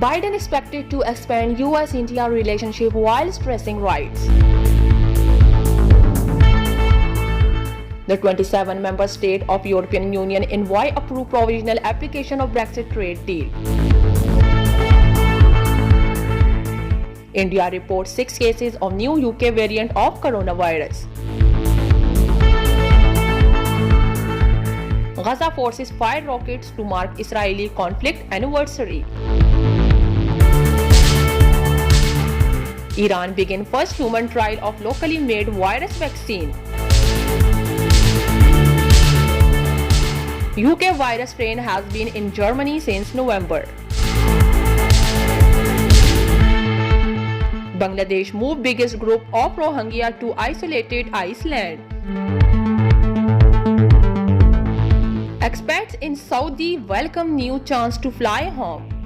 Biden expected to expand US-India relationship while stressing rights. The 27-member state of European Union envoy approved provisional application of Brexit trade deal. India reports 6 cases of new UK variant of coronavirus. Gaza forces fired rockets to mark Israeli conflict anniversary. Iran begins first human trial of locally made virus vaccine. UK virus strain has been in Germany since November. Bangladesh moved biggest group of Rohingya to isolated Iceland. Expats in Saudi welcome new chance to fly home.